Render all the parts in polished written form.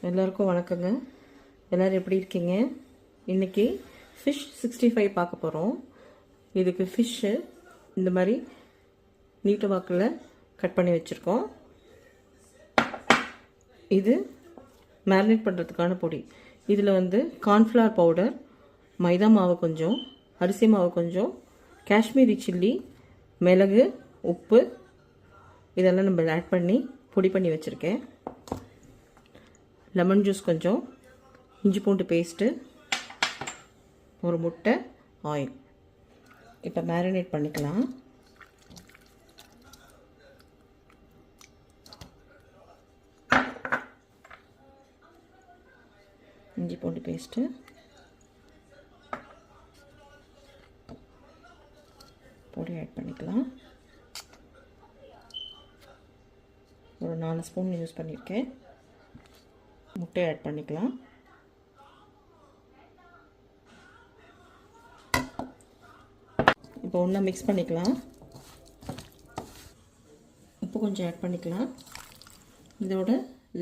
எல்லாருக்கும் வணக்கங்க. எல்லோரும் எப்படி இருக்கீங்க? இன்றைக்கி ஃபிஷ் 65 பார்க்க போகிறோம். இதுக்கு ஃபிஷ்ஷு இந்த மாதிரி நீட்ட வாக்கில் கட் பண்ணி வச்சுருக்கோம். இது மேரினேட் பண்ணுறதுக்கான பொடி. இதில் கார்ன்ஃப்ளவர் பவுடர், மைதா மாவு கொஞ்சம், அரிசி மாவு கொஞ்சம், காஷ்மீரி சில்லி, மிளகு, உப்பு இதெல்லாம் நம்ம ஆட் பண்ணி பொடி பண்ணி வச்சுருக்கேன். லெமன் ஜூஸ் கொஞ்சம், இஞ்சி பூண்டு பேஸ்ட்டு, ஒரு முட்டை, ஆயில். இப்போ மேரினேட் பண்ணிக்கலாம். இஞ்சி பூண்டு பேஸ்ட்டு, பொடி ஆட் பண்ணிக்கலாம். ஒரு 4 ஸ்பூன் யூஸ் பண்ணியிருக்கேன். முட்டை ஆட் பண்ணிக்கலாம். இப்போ ஒன்றா மிக்ஸ் பண்ணிக்கலாம். உப்பு கொஞ்சம் ஆட் பண்ணிக்கலாம். இதோட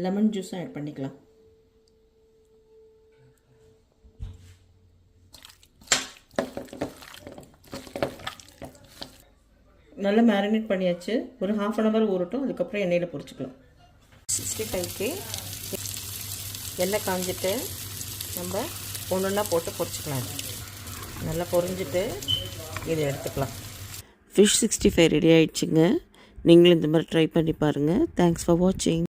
லெமன் ஜூஸும் ஆட் பண்ணிக்கலாம். நல்லா மேரினேட் பண்ணியாச்சு. ஒரு 1/2 hour ஊறட்டும். அதுக்கப்புறம் எண்ணெயில் பொரிச்சுக்கலாம். 65க்கு எண்ணெய் காஞ்சிட்டு நம்ம ஒன்றா போட்டு பொரிச்சுக்கலாம். நல்லா பொரிஞ்சிட்டு இதை எடுத்துக்கலாம். ஃபிஷ் 65 ரெடி ஆகிடுச்சுங்க. நீங்களும் இந்த மாதிரி ட்ரை பண்ணி பாருங்கள். தேங்க்ஸ் ஃபார் வாட்சிங்.